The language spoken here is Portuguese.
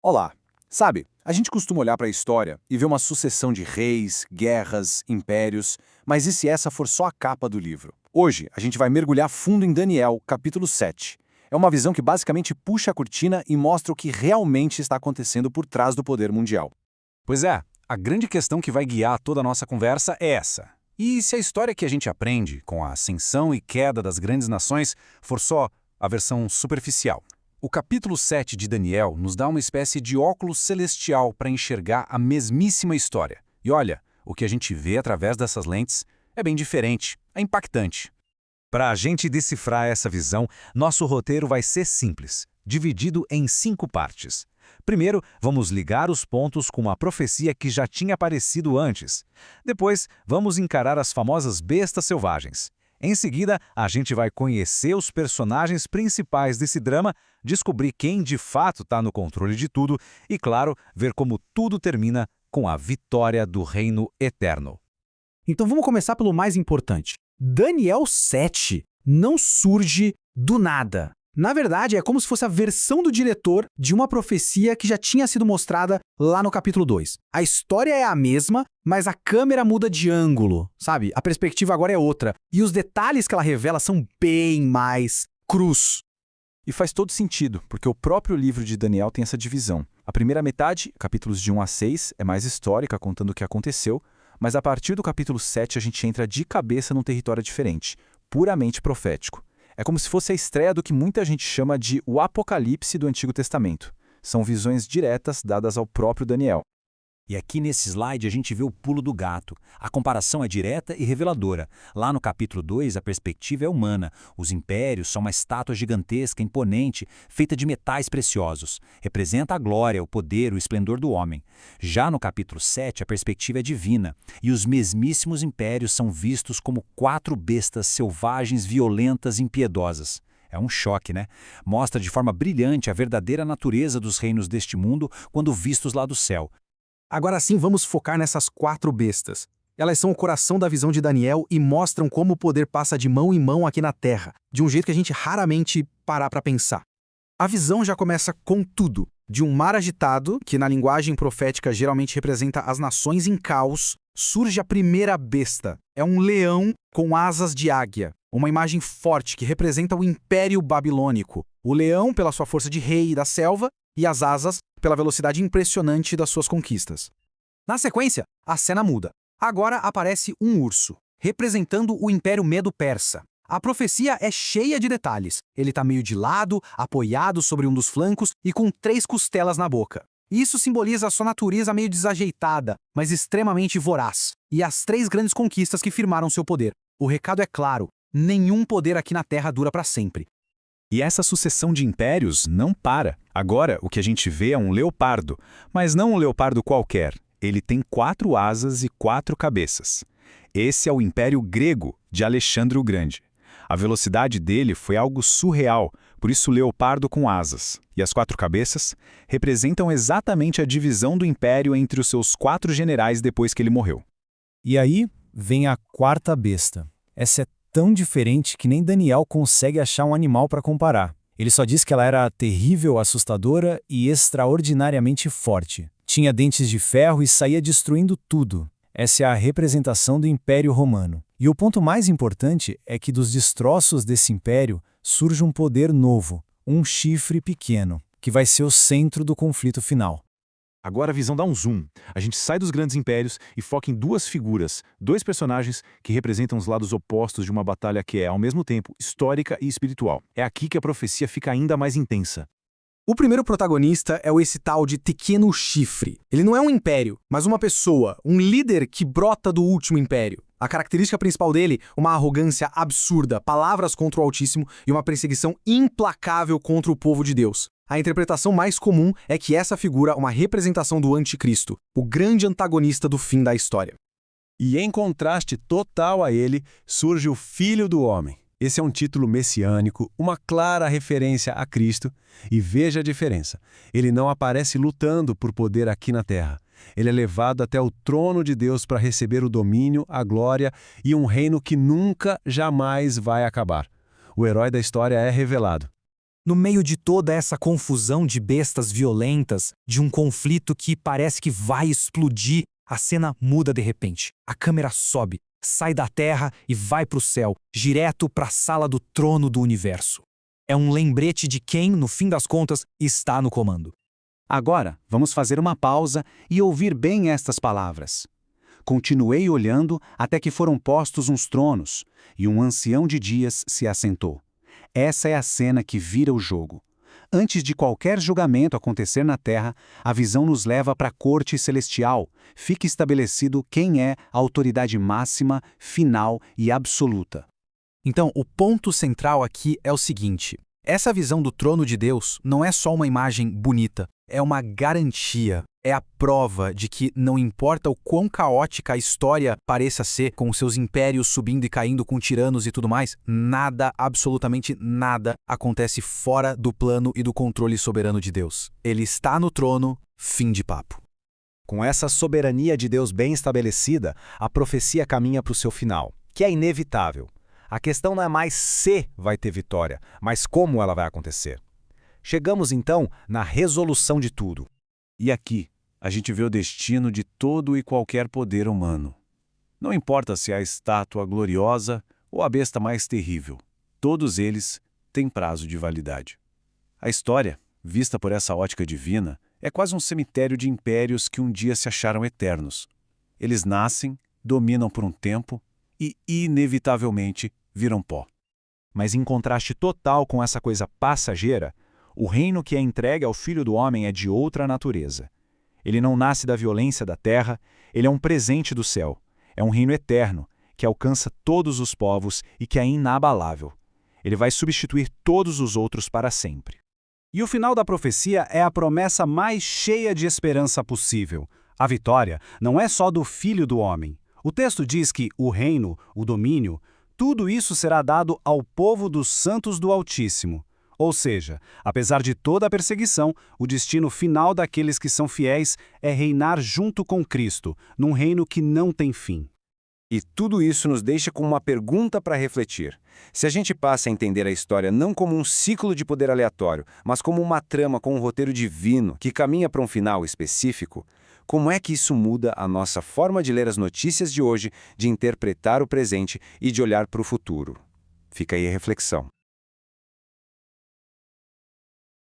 Olá! Sabe, a gente costuma olhar para a história e ver uma sucessão de reis, guerras, impérios, mas e se essa for só a capa do livro? Hoje, a gente vai mergulhar fundo em Daniel, capítulo 7. É uma visão que basicamente puxa a cortina e mostra o que realmente está acontecendo por trás do poder mundial. Pois é, a grande questão que vai guiar toda a nossa conversa é essa. E se a história que a gente aprende com a ascensão e queda das grandes nações for só a versão superficial? O capítulo 7 de Daniel nos dá uma espécie de óculos celestial para enxergar a mesmíssima história. E olha, o que a gente vê através dessas lentes é bem diferente, é impactante. Para a gente decifrar essa visão, nosso roteiro vai ser simples, dividido em 5 partes. Primeiro, vamos ligar os pontos com uma profecia que já tinha aparecido antes. Depois, vamos encarar as famosas bestas selvagens. Em seguida, a gente vai conhecer os personagens principais desse drama, descobrir quem de fato está no controle de tudo e, claro, ver como tudo termina com a vitória do reino eterno. Então vamos começar pelo mais importante. Daniel 7 não surge do nada. Na verdade, é como se fosse a versão do diretor de uma profecia que já tinha sido mostrada lá no capítulo 2. A história é a mesma, mas a câmera muda de ângulo, sabe? A perspectiva agora é outra. E os detalhes que ela revela são bem mais crus. E faz todo sentido, porque o próprio livro de Daniel tem essa divisão. A primeira metade, capítulos de 1 a 6, é mais histórica, contando o que aconteceu, mas a partir do capítulo 7 a gente entra de cabeça num território diferente, puramente profético. É como se fosse a estreia do que muita gente chama de o Apocalipse do Antigo Testamento. São visões diretas dadas ao próprio Daniel. E aqui nesse slide a gente vê o pulo do gato. A comparação é direta e reveladora. Lá no capítulo 2, a perspectiva é humana. Os impérios são uma estátua gigantesca, imponente, feita de metais preciosos. Representa a glória, o poder, o esplendor do homem. Já no capítulo 7, a perspectiva é divina. E os mesmíssimos impérios são vistos como 4 bestas selvagens, violentas e impiedosas. É um choque, né? Mostra de forma brilhante a verdadeira natureza dos reinos deste mundo quando vistos lá do céu. Agora sim, vamos focar nessas 4 bestas. Elas são o coração da visão de Daniel e mostram como o poder passa de mão em mão aqui na Terra, de um jeito que a gente raramente para para pensar. A visão já começa com tudo. De um mar agitado, que na linguagem profética geralmente representa as nações em caos, surge a primeira besta. É um leão com asas de águia, uma imagem forte que representa o Império Babilônico. O leão pela sua força de rei da selva e as asas pela velocidade impressionante das suas conquistas. Na sequência, a cena muda. Agora aparece um urso, representando o Império Medo-Persa. A profecia é cheia de detalhes. Ele está meio de lado, apoiado sobre um dos flancos e com 3 costelas na boca. Isso simboliza a sua natureza meio desajeitada, mas extremamente voraz, e as 3 grandes conquistas que firmaram seu poder. O recado é claro: nenhum poder aqui na Terra dura para sempre. E essa sucessão de impérios não para. Agora, o que a gente vê é um leopardo, mas não um leopardo qualquer. Ele tem 4 asas e 4 cabeças. Esse é o Império Grego de Alexandre o Grande. A velocidade dele foi algo surreal, por isso leopardo com asas. E as 4 cabeças representam exatamente a divisão do império entre os seus 4 generais depois que ele morreu. E aí vem a 4ª besta. Essa é tão diferente que nem Daniel consegue achar um animal para comparar. Ele só diz que ela era terrível, assustadora e extraordinariamente forte. Tinha dentes de ferro e saía destruindo tudo. Essa é a representação do Império Romano. E o ponto mais importante é que dos destroços desse império surge um poder novo, um chifre pequeno, que vai ser o centro do conflito final. Agora a visão dá um zoom. A gente sai dos grandes impérios e foca em 2 figuras, 2 personagens que representam os lados opostos de uma batalha que é, ao mesmo tempo, histórica e espiritual. É aqui que a profecia fica ainda mais intensa. O primeiro protagonista é esse tal de Pequeno Chifre. Ele não é um império, mas uma pessoa, um líder que brota do último império. A característica principal dele, uma arrogância absurda, palavras contra o Altíssimo e uma perseguição implacável contra o povo de Deus. A interpretação mais comum é que essa figura é uma representação do Anticristo, o grande antagonista do fim da história. E em contraste total a ele, surge o Filho do Homem. Esse é um título messiânico, uma clara referência a Cristo, e veja a diferença. Ele não aparece lutando por poder aqui na Terra. Ele é levado até o trono de Deus para receber o domínio, a glória e um reino que nunca, jamais vai acabar. O herói da história é revelado. No meio de toda essa confusão de bestas violentas, de um conflito que parece que vai explodir, a cena muda de repente. A câmera sobe, sai da Terra e vai para o céu, direto para a sala do trono do universo. É um lembrete de quem, no fim das contas, está no comando. Agora, vamos fazer uma pausa e ouvir bem estas palavras. Continuei olhando até que foram postos uns tronos, e um ancião de dias se assentou. Essa é a cena que vira o jogo. Antes de qualquer julgamento acontecer na Terra, a visão nos leva para a corte celestial. Fica estabelecido quem é a autoridade máxima, final e absoluta. Então, o ponto central aqui é o seguinte: essa visão do trono de Deus não é só uma imagem bonita, é uma garantia, é a prova de que não importa o quão caótica a história pareça ser, com seus impérios subindo e caindo com tiranos e tudo mais, nada, absolutamente nada, acontece fora do plano e do controle soberano de Deus. Ele está no trono, fim de papo. Com essa soberania de Deus bem estabelecida, a profecia caminha para o seu final, que é inevitável. A questão não é mais se vai ter vitória, mas como ela vai acontecer. Chegamos, então, na resolução de tudo. E aqui, a gente vê o destino de todo e qualquer poder humano. Não importa se é a estátua gloriosa ou a besta mais terrível, todos eles têm prazo de validade. A história, vista por essa ótica divina, é quase um cemitério de impérios que um dia se acharam eternos. Eles nascem, dominam por um tempo e, inevitavelmente, viram pó. Mas em contraste total com essa coisa passageira, o reino que é entregue ao Filho do Homem é de outra natureza. Ele não nasce da violência da terra, ele é um presente do céu. É um reino eterno, que alcança todos os povos e que é inabalável. Ele vai substituir todos os outros para sempre. E o final da profecia é a promessa mais cheia de esperança possível. A vitória não é só do Filho do Homem. O texto diz que o reino, o domínio, tudo isso será dado ao povo dos santos do Altíssimo. Ou seja, apesar de toda a perseguição, o destino final daqueles que são fiéis é reinar junto com Cristo, num reino que não tem fim. E tudo isso nos deixa com uma pergunta para refletir. Se a gente passa a entender a história não como um ciclo de poder aleatório, mas como uma trama com um roteiro divino que caminha para um final específico, como é que isso muda a nossa forma de ler as notícias de hoje, de interpretar o presente e de olhar para o futuro? Fica aí a reflexão.